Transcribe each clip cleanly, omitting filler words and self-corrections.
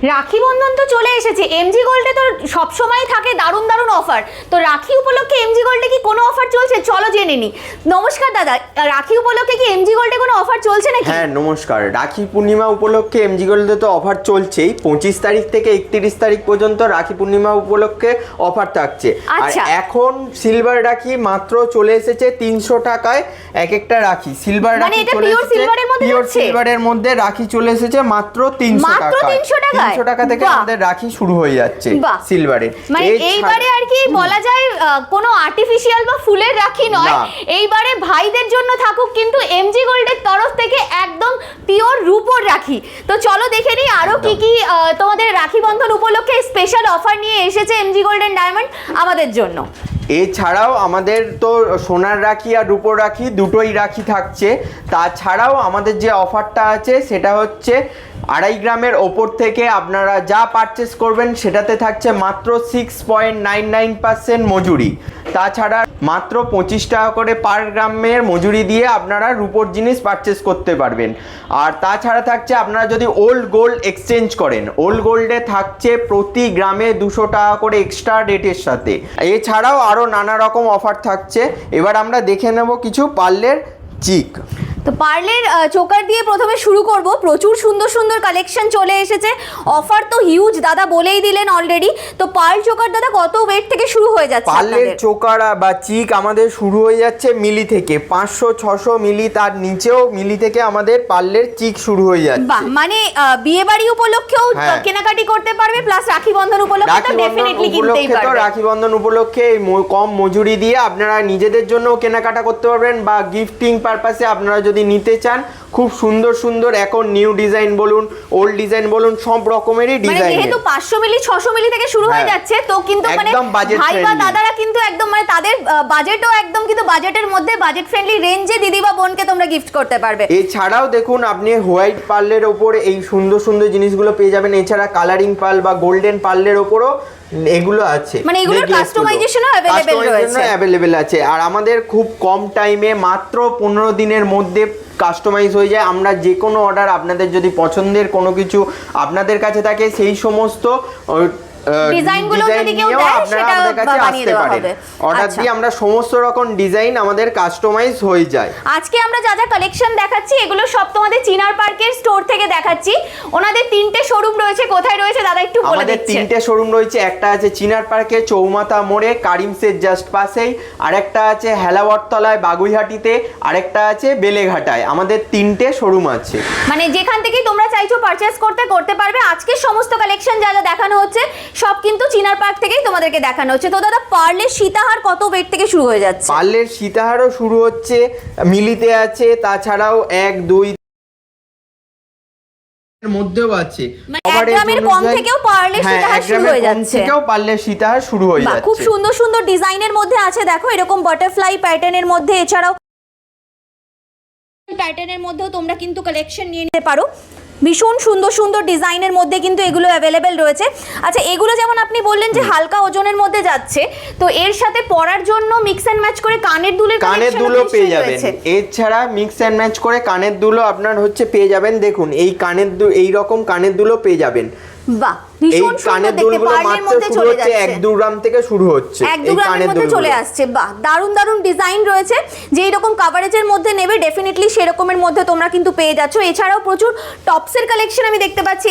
রাখি বন্ধন তো চলে এসেছে, এমজি গোল্ডে তো সবসময় থাকে দারুণ দারুণ অফার। তো রাখি উপলক্ষে এমজি গোল্ডে কি কোনো অফার চলছে? চলো জেনে নি। নমস্কার দাদা, রাখি উপলক্ষে কি এমজি গোল্ডে কোনো অফার চলছে নাকি? হ্যাঁ নমস্কার, রাখি পূর্ণিমা উপলক্ষে এমজি গোল্ডে তো অফার চলছেই। 25 তারিখ থেকে 31 তারিখ পর্যন্ত রাখি পূর্ণিমা উপলক্ষে অফার থাকছে। আর এখন সিলভার রাখি মাত্র চলে এসেছে 300 টাকায় এক একটা রাখি। সিলভার রাখি চলে এসেছে, পিওর সিলভারের মধ্যে রাখি চলে এসেছে মাত্র 300 টাকা। 300 টাকা থেকে আমাদের রাখি শুরু হয়ে যাচ্ছে সিলভারে। মানে এইবারে আর কি বলা যায় কোনো আর্টিফিশিয়াল বা ফুলের রাখি নয়, এইবারে ভাইদের জন্য থাকুক কিন্তু এমজি গোল্ডের তরফ থেকে একদম পিওর রূপোর রাখি। তো চলো দেখে নিই আরো কি কি তোমাদের রাখি বন্ধন উপলক্ষে স্পেশাল অফার নিয়ে এসেছে এমজি গোল্ড এন্ড ডায়মন্ড আমাদের জন্য। এছাড়াও আমাদের তো সোনার রাখি আর রূপোর রাখি দুটোই রাখি থাকছে। তাছাড়াও আমাদের যে অফারটা আছে সেটা হচ্ছে 2.5 গ্রামের ওপর থেকে আপনারা যা পারচেস করবেন সেটাতে থাকছে মাত্র 6.99% মজুরি। তাছাড়া মাত্র 25 টাকা করে পার গ্রামের মজুরি দিয়ে আপনারা রূপোর জিনিস পারচেস করতে পারবেন। আর তাছাড়া থাকছে আপনারা যদি ওল্ড গোল্ড এক্সচেঞ্জ করেন, ওল্ড গোল্ডে থাকছে প্রতি গ্রামে 200 টাকা করে এক্সট্রা রেটের সাথে। এছাড়াও আরও নানা রকম অফার থাকছে। এবার আমরা দেখে নেব কিছু পার্লের চিক। তো পার্লের চোকার দিয়ে প্রথমে শুরু করব। প্রচুর সুন্দর সুন্দর কালেকশন চলে এসেছে, অফার তো হিউজ, দাদা বলেই দিলেন অলরেডি। তো পার্ল চোকার দাদা কত ওয়েট থেকে শুরু হয়ে যাচ্ছে? পার্লের চোকার বা চিক আমাদের শুরু হয়ে যাচ্ছে মিলি থেকে 500-600 মিলি, তার নিচেও মিলি থেকে আমাদের পার্লের চিক শুরু হয়ে যাচ্ছে। বাহ, মানে বিয়ে বাড়ি উপলক্ষেও কেনাকাটি করতে পারবে, প্লাস রাখি বন্ধন উপলক্ষে তো ডেফিনেটলি কিনতেই পারবে। রাখি বন্ধন উপলক্ষে কম মজুরি দিয়ে আপনারা নিজেদের জন্য কেনাকাটা করতে পারবেন বা গিফটিং পারপাসে আপনারা যদি নিতে চান। খুব সুন্দর সুন্দর এখন নিউ ডিজাইন বলুন, ওল্ড ডিজাইন বলুন, সব রকমেরই ডিজাইন। যেহেতু 500 মিলি 600 মিলি থেকে শুরু হয়ে যাচ্ছে, তো কিন্তু মানে ভাই বা দাদারা কিন্তু একদম মানে তাদের বাজেটও একদম কিন্তু বাজেটের মধ্যে, বাজেট ফ্রেন্ডলি রেঞ্জে দিদি বা বোনকে তোমরা গিফট করতে পারবে। এছাড়াও দেখুন আপনি হোয়াইট পার্লের ওপরে এই সুন্দর সুন্দর জিনিসগুলো পেয়ে যাবেন। এছাড়া কালারিং পার্ল বা গোল্ডেন পার্লের ওপরও এগুলো আছে, মানে এগুলোর কাস্টমাইজেশনও অ্যাভেলেবেল আছে। আর আমাদের খুব কম টাইমে মাত্র 15 দিনের মধ্যে কাস্টমাইজ হয়ে যায়। আমরা যে কোনো অর্ডার, আপনাদের যদি পছন্দের কোনো কিছু আপনাদের কাছে থাকে সেই সমস্ত ডিজাইনগুলো যদি কেউ দেয় সেটা বানিয়ে দেওয়া হবে। অর্ডার দিয়ে আমরা সমস্ত রকম ডিজাইন আমাদের কাস্টমাইজ হয়ে যায়। আজকে আমরা যা যা কালেকশন দেখাচ্ছি এগুলো সব তোমাদের চিনার পার্কের স্টোর থেকে দেখাচ্ছি। ওনাদের 3টে শোরুম রয়েছে। কোথায় রয়েছে দাদা একটু বলে দিচ্ছি। আমাদের 3টে শোরুম রয়েছে। একটা আছে চিনার পার্কে চৌমাথা মোড়ে কারিমসের জাস্ট পাশেই, আরেকটা আছে হেলাবরতলায় বাগুইহাটিতে, আরেকটা আছে বেলেঘাটায়। আমাদের 3টে শোরুম আছে, মানে যেখান থেকে তোমরা চাইছো পারচেজ করতে পারবে। আজকে সমস্ত কালেকশন যা যা দেখানো হচ্ছে সব কিন্তু চিনার পার্ক থেকেই তোমাদেরকে দেখানো হচ্ছে। তো দাদা পার্লের সীতাহার কত ওয়েট থেকে শুরু হয়ে যাচ্ছে? পার্লের সীতাহারও শুরু হচ্ছে মিলিতে আছে, তাছাড়াও 1-2 এর মধ্যেও আছে। গ্রামের কম থেকেও পার্লের সীতাহার শুরু হয়ে যাচ্ছে। পার্লের সীতাহার শুরু হয়ে যাচ্ছে। খুব সুন্দর সুন্দর ডিজাইনের মধ্যে আছে, দেখো এরকম বাটারফ্লাই প্যাটার্নের মধ্যে। এছাড়াও প্যাটার্নের মধ্যেও তোমরা কিন্তু কালেকশন নিয়ে নিতে পারো। ভীষণ সুন্দর সুন্দর ডিজাইনের মধ্যে কিন্তু এগুলো অ্যাভেলেবেল রয়েছে। আচ্ছা, এগুলো যেমন আপনি বললেন যে হালকা ওজনের মধ্যে যাচ্ছে, তো এর সাথে পরার জন্য মিক্স অ্যান্ড ম্যাচ করে কানের দুলও পেয়ে যাবেন। এছাড়া মিক্স অ্যান্ড ম্যাচ করে কানের দুলও আপনার পেয়ে যাবেন। দেখুন এই রকম কানের দুলও পেয়ে যাবেন। বাহ, ভীষণ সুন্দর দেখতে। পার্লের মধ্যে চলে যাচ্ছে, 1-2 গ্রাম থেকে শুরু হচ্ছে, 1-2 গ্রামের মধ্যে চলে আসছে। বাহ, দারুণ দারুণ ডিজাইন রয়েছে। যে এরকম কভারেজের মধ্যে নেবে ডেফিনেটলি সেরকমের মধ্যে তোমরা কিন্তু পেয়ে যাচ্ছ। এছাড়াও প্রচুর টপসের কালেকশন আমি দেখতে পাচ্ছি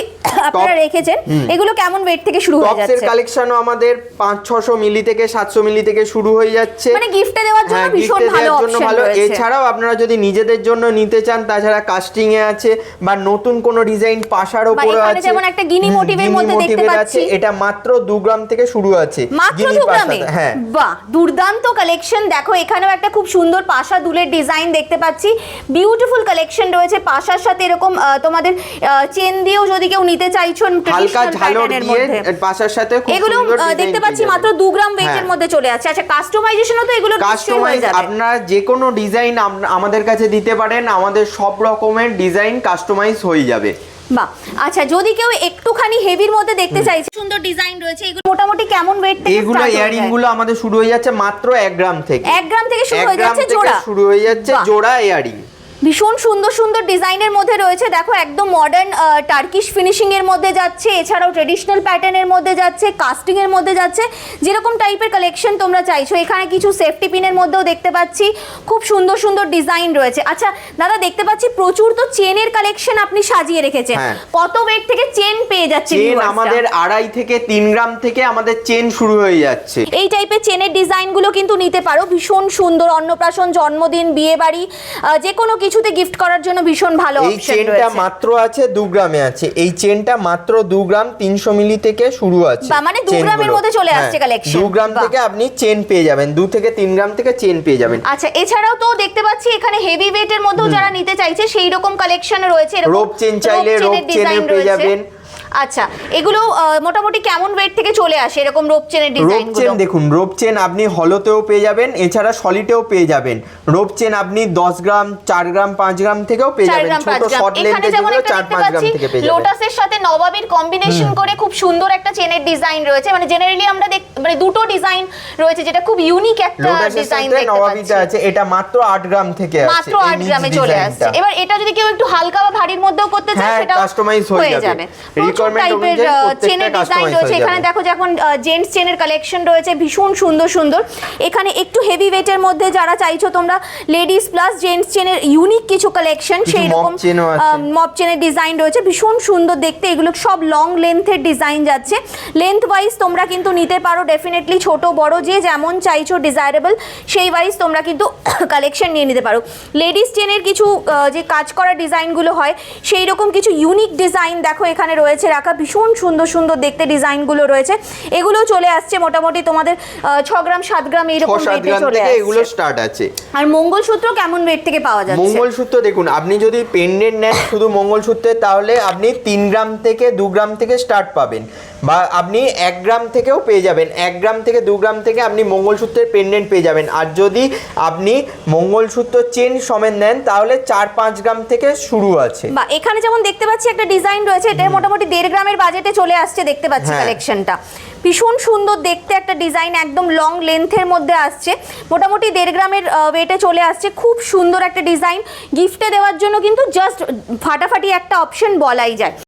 আপনারা রেখেছেন। এগুলো কেমন ওয়েট থেকে শুরু হয়ে যাচ্ছে? টপসের কালেকশনও আমাদের 500-600 মিলি থেকে 700 মিলি থেকে শুরু হয়ে যাচ্ছে, মানে গিফটে দেওয়ার জন্য ভীষণ ভালো অপশন রয়েছে। এছাড়াও আপনারা যদি নিজেদের জন্য নিতে চান, তাছাড়া কাস্টিং এ আছে বা নতুন কোন ডিজাইন পাশার উপরে আছে, যেমন একটা গিনি মোটিভের মধ্যে দেখতে পাচ্ছি। এটা মাত্র 2 গ্রাম থেকে শুরু আছে, মাত্র 2 গ্রামে। হ্যাঁ, বাহ, দুর্দান্ত কালেকশন। দেখো এখানেও একটা খুব সুন্দর পাশা দুলের ডিজাইন দেখতে পাচ্ছি। বিউটিফুল কালেকশন রয়েছে। পাশার সাথে এরকম তোমাদের চেন দিয়েও যদি কেউ নিতে চাইছো হালকা ঝালর দিয়ে পাশার সাথে খুব এগুলো দেখতে পাচ্ছি মাত্র 2 গ্রাম ওয়েটের মধ্যে চলে আসছে। আচ্ছা, কাস্টমাইজেশনও তো এগুলো কাস্টমাইজ আপনারা যে কোনো ডিজাইন আমাদের কাছে দিতে পারেন। আমাদের সব রকমের ডিজাইন কাস্টমাইজ হয়ে যাবে। বাহ, আচ্ছা, যদি কেউ একটুখানি হেভির মধ্যে দেখতে চাইছে, সুন্দর ডিজাইন রয়েছে। এগুলো মোটামুটি কেমন ওয়েট থেকে? এগুলো ইয়ারিং গুলো আমাদের শুরু হয়ে যাচ্ছে মাত্র 1 গ্রাম থেকে। 1 গ্রাম থেকে শুরু হয়ে যাচ্ছে জোড়া, শুরু হয়ে যাচ্ছে জোড়া ইয়ারিং। ভীষণ সুন্দর সুন্দর ডিজাইনের মধ্যে রয়েছে, দেখো একদম মডার্ন টার্কিশ ফিনিশিং এর মধ্যে যাচ্ছে, এছাড়াও ট্রেডিশনাল প্যাটার্নের মধ্যে যাচ্ছে, কাস্টিং এর মধ্যে যাচ্ছে, যেরকম টাইপের কালেকশন তোমরা চাইছো। এখানে কিছু সেফটি পিনের মধ্যেও দেখতে পাচ্ছি, খুব সুন্দর সুন্দর ডিজাইন রয়েছে। আচ্ছা দাদা, দেখতে পাচ্ছি প্রচুর তো চেনের কালেকশন আপনি সাজিয়ে রেখেছেন, কত ওয়েট থেকে চেন পেয়ে যাচ্ছে? চেন আমাদের 2.5 থেকে 3 গ্রাম থেকে আমাদের চেন শুরু হয়ে যাচ্ছে। এই টাইপের চেনের ডিজাইনগুলো কিন্তু নিতে পারো, ভীষণ সুন্দর, অন্নপ্রাশন, জন্মদিন, বিয়ে বাড়ি, যে কোনো কিছুতে গিফট করার জন্য ভীষণ ভালো অপশন রয়েছে। এই চেনটা মাত্র আছে 2 গ্রামে আছে, এই চেনটা মাত্র 2 গ্রাম 300 মিলি থেকে শুরু আছে, মানে 2 গ্রামের মধ্যে চলে আসছে কালেকশন। 2 গ্রাম থেকে আপনি চেন পেয়ে যাবেন, 2 থেকে 3 গ্রাম থেকে চেন পেয়ে যাবেন। আচ্ছা, এছাড়াও তো দেখতে পাচ্ছি এখানে হেভি ওয়েটের মধ্যেও যারা নিতে চাইছে সেই রকম কালেকশন রয়েছে। রোপ চেন চাইলে রোপ চেনের পেয়ে যাবেন। আচ্ছা, এগুলো মোটামুটি কেমন ওয়েট থেকে চলে আসে এরকম রোপ চেনের ডিজাইনগুলো? রোপ চেন দেখুন, রোপ চেন আপনি হলোতেও পেয়ে যাবেন, এছাড়া সলিডেও পেয়ে যাবেন। রোপ চেন আপনি 10 গ্রাম, 4 গ্রাম, 5 গ্রাম থেকেও পেয়ে যাবেন। ছোট শর্ট লেন্থের যেগুলো 4-5 গ্রাম থেকে পেয়ে যাবেন। লোটাসের সাথে নবাবের কম্বিনেশন করে খুব সুন্দর একটা চেনের ডিজাইন রয়েছে। মানে জেনারেলি আমরা মানে দুটো ডিজাইন রয়েছে, যেটা খুব ইউনিক একটা ডিজাইন দেখতে পাচ্ছি। নবাবিটা আছে, এটা মাত্র 8 গ্রাম থেকে আছে, মাত্র 8 গ্রামে চলে আসছে। এবার এটা যদি কেউ একটু হালকা বা ভারীর মধ্যেও করতে চায়, সেটা কাস্টমাইজ হয়ে যাবে। রিকোয়ারমেন্ট অনুযায়ী চেনের ডিজাইন রয়েছে। এখানে দেখো যখন জেন্টস চেনের কালেকশন রয়েছে ভীষণ সুন্দর সুন্দর। এখানে একটু হেভি ওয়েটের মধ্যে যারা চাইছো তোমরা লেডিস প্লাস জেন্টস চেনের ইউনিক কিছু কালেকশন, সেই রকম মপ চেনের ডিজাইন রয়েছে, ভীষণ সুন্দর দেখতে। এগুলো সব লং লেন্থের ডিজাইন যাচ্ছে। লেন্থ ওয়াইজ তোমরা কিন্তু নিতে পারো ডেফিনেটলি, ছোট বড় যে যেমন চাইছো ডিজায়ারেবল সেই ওয়াইজ তোমরা কিন্তু কালেকশন নিয়ে নিতে পারো। লেডিস চেনের কিছু যে কাজ করা ডিজাইনগুলো হয় সেই রকম কিছু ইউনিক ডিজাইন দেখো এখানে রয়েছে রাখা, ভীষণ সুন্দর সুন্দর দেখতে ডিজাইনগুলো রয়েছে। এগুলো চলে আসছে মোটামুটি তোমাদের 6 গ্রাম 7 গ্রাম এইরকম ওয়েটে চলে আসছে, এগুলো স্টার্ট আছে। আর মঙ্গলসূত্র কেমন ওয়েট থেকে পাওয়া যাচ্ছে? মঙ্গলসূত্র দেখুন, আপনি যদি পেন্ডেন্ট নেন শুধু মঙ্গলসূত্রে, তাহলে আপনি 3 গ্রাম থেকে 2 গ্রাম থেকে স্টার্ট পাবেন, বা আপনি 1 গ্রাম থেকেও পেয়ে যাবেন। 1 গ্রাম থেকে 2 গ্রাম থেকে আপনি মঙ্গলসূত্রের পেন্ডেন্ট পেয়ে যাবেন। আর যদি আপনি মঙ্গলসূত্র চেন সমেত নেন তাহলে 4-5 গ্রাম থেকে শুরু আছে। বা এখানে যেমন দেখতে পাচ্ছি একটা ডিজাইন রয়েছে, এটা মোটামুটি 1.5 গ্রামের বাজেটে চলে আসছে দেখতে পাচ্ছি কালেকশনটা। ভীষণ সুন্দর দেখতে একটা ডিজাইন, একদম লং লেন্থের মধ্যে আসছে, মোটামুটি 1.5 গ্রামের ওয়েটে চলে আসছে। খুব সুন্দর একটা ডিজাইন, গিফটে দেওয়ার জন্য কিন্তু জাস্ট ফাটাফাটি একটা অপশন বলাই যায়।